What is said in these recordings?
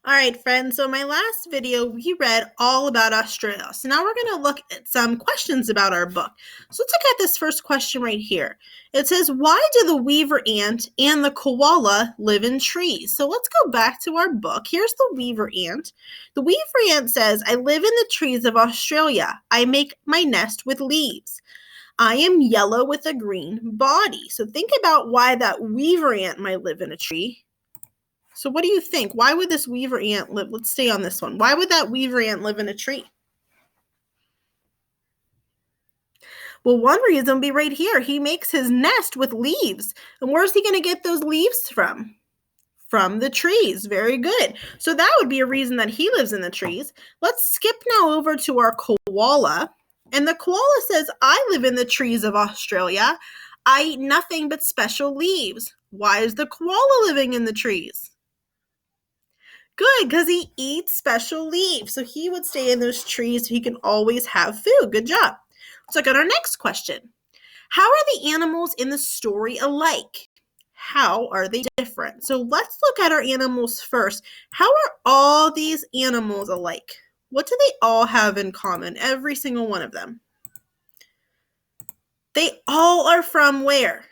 All right, friends. So, my last video, we read all about Australia. So, now we're going to look at some questions about our book. So, let's look at this first question right here. It says, why do the weaver ant and the koala live in trees? So, let's go back to our book. Here's the weaver ant. The weaver ant says, I live in the trees of Australia. I make my nest with leaves. I am yellow with a green body. So, think about why that weaver ant might live in a tree. So what do you think? Why would this weaver ant live? Let's stay on this one. Why would that weaver ant live in a tree? Well, one reason would be right here. He makes his nest with leaves. And where's he going to get those leaves from? From the trees. Very good. So that would be a reason that he lives in the trees. Let's skip now over to our koala. And the koala says, I live in the trees of Australia. I eat nothing but special leaves. Why is the koala living in the trees? Good, because he eats special leaves. So he would stay in those trees so he can always have food. Good job. Let's look at our next question. How are the animals in the story alike? How are they different? So let's look at our animals first. How are all these animals alike? What do they all have in common? Every single one of them. They all are from where?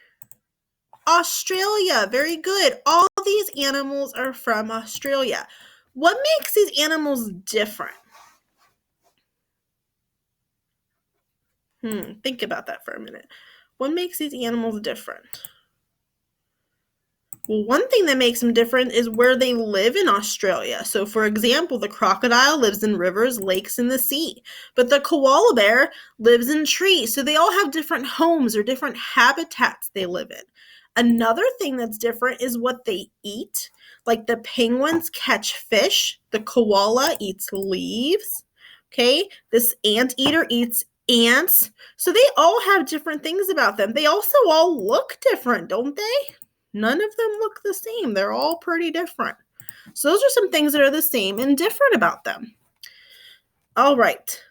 Australia. Very good. All these animals are from Australia. What makes these animals different? Think about that for a minute. What makes these animals different? Well, one thing that makes them different is where they live in Australia. So, for example, the crocodile lives in rivers, lakes, and the sea. But the koala bear lives in trees. So they all have different homes or different habitats they live in. Another thing that's different is what they eat. Like the penguins catch fish, the koala eats leaves. Okay, this anteater eats ants. So they all have different things about them. They also all look different, don't they? None of them look the same. They're all pretty different. So those are some things that are the same and different about them. All right.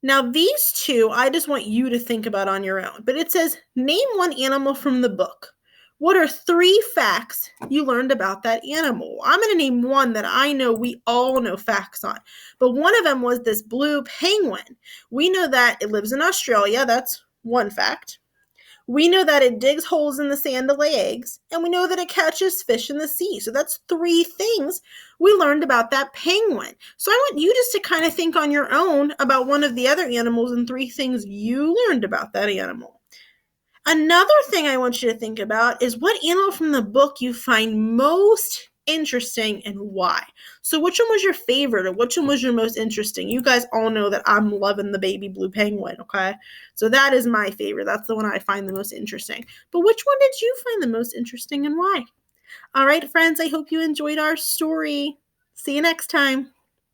Now these two, I just want you to think about on your own. But it says, name one animal from the book. What are 3 facts you learned about that animal? I'm going to name one that I know we all know facts on. But one of them was this blue penguin. We know that it lives in Australia. That's one fact. We know that it digs holes in the sand to lay eggs, and we know that it catches fish in the sea. So that's 3 things we learned about that penguin. So I want you just to kind of think on your own about one of the other animals and 3 things you learned about that animal. Another thing I want you to think about is what animal from the book you find most interesting and why. So which one was your favorite or which one was your most interesting? You guys all know that I'm loving the baby blue penguin, okay? So that is my favorite. That's the one I find the most interesting. But which one did you find the most interesting and why? All right, friends, I hope you enjoyed our story. See you next time.